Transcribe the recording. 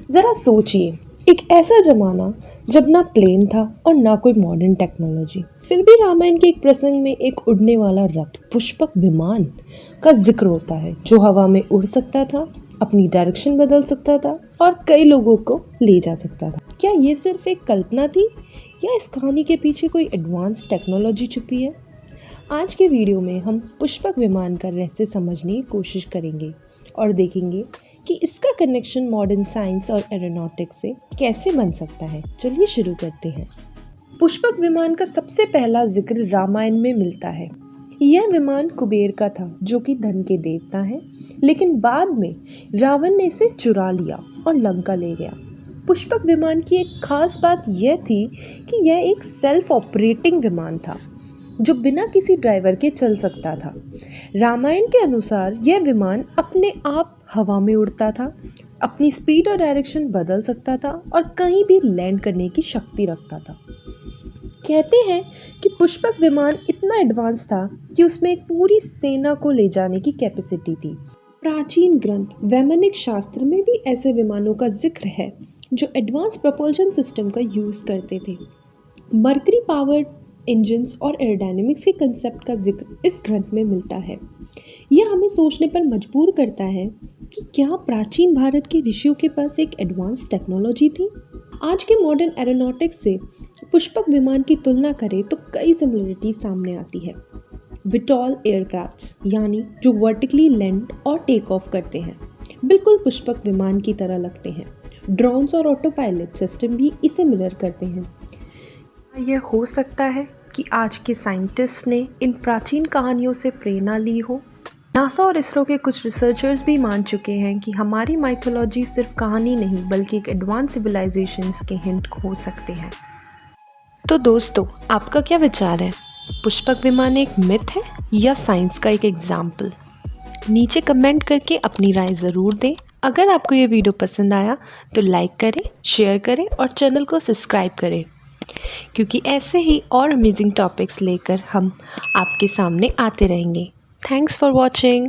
ज़रा सोचिए, एक ऐसा ज़माना जब ना प्लेन था और ना कोई मॉडर्न टेक्नोलॉजी, फिर भी रामायण के एक प्रसंग में एक उड़ने वाला रथ पुष्पक विमान का जिक्र होता है जो हवा में उड़ सकता था, अपनी डायरेक्शन बदल सकता था और कई लोगों को ले जा सकता था। क्या ये सिर्फ एक कल्पना थी या इस कहानी के पीछे कोई एडवांस टेक्नोलॉजी छुपी है? आज के वीडियो में हम पुष्पक विमान का रहस्य समझने की कोशिश करेंगे और देखेंगे कि इसका कनेक्शन मॉडर्न साइंस और एरोनॉटिक्स से कैसे बन सकता है। चलिए शुरू करते हैं। पुष्पक विमान का सबसे पहला जिक्र रामायण में मिलता है। यह विमान कुबेर का था जो कि धन के देवता हैं, लेकिन बाद में रावण ने इसे चुरा लिया और लंका ले गया। पुष्पक विमान की एक खास बात यह थी कि यह एक सेल्फ ऑपरेटिंग विमान था जो बिना किसी ड्राइवर के चल सकता था। रामायण के अनुसार यह विमान अपने आप हवा में उड़ता था, अपनी स्पीड और डायरेक्शन बदल सकता था और कहीं भी लैंड करने की शक्ति रखता था। कहते हैं कि पुष्पक विमान इतना एडवांस था कि उसमें एक पूरी सेना को ले जाने की कैपेसिटी थी। प्राचीन ग्रंथ वैमानिक शास्त्र में भी ऐसे विमानों का जिक्र है जो एडवांस प्रपोल्शन सिस्टम का यूज़ करते थे। मरकरी पावर्ड इंजन्स और एरोडायनेमिक्स के कंसेप्ट का जिक्र इस ग्रंथ में मिलता है। यह हमें सोचने पर मजबूर करता है कि क्या प्राचीन भारत के ऋषियों के पास एक एडवांस टेक्नोलॉजी थी? आज के मॉडर्न एरोनॉटिक्स से पुष्पक विमान की तुलना करें तो कई सिमिलरिटी सामने आती है। विटॉल एयरक्राफ्ट्स यानी जो वर्टिकली लैंड और टेक ऑफ करते हैं बिल्कुल पुष्पक विमान की तरह लगते हैं। ड्रोन्स और ऑटो पायलट सिस्टम भी इसे मिरर करते हैं। यह हो सकता है कि आज के साइंटिस्ट ने इन प्राचीन कहानियों से प्रेरणा ली हो। नासा और इसरो के कुछ रिसर्चर्स भी मान चुके हैं कि हमारी माइथोलॉजी सिर्फ कहानी नहीं बल्कि एक एडवांस सिविलाइजेशंस के हिंट हो सकते हैं। तो दोस्तों, आपका क्या विचार है? पुष्पक विमान एक मिथ है या साइंस का एक एग्जाम्पल? नीचे कमेंट करके अपनी राय ज़रूर दें। अगर आपको ये वीडियो पसंद आया तो लाइक करें, शेयर करें और चैनल को सब्सक्राइब करें, क्योंकि ऐसे ही और अमेजिंग टॉपिक्स लेकर हम आपके सामने आते रहेंगे। Thanks for watching.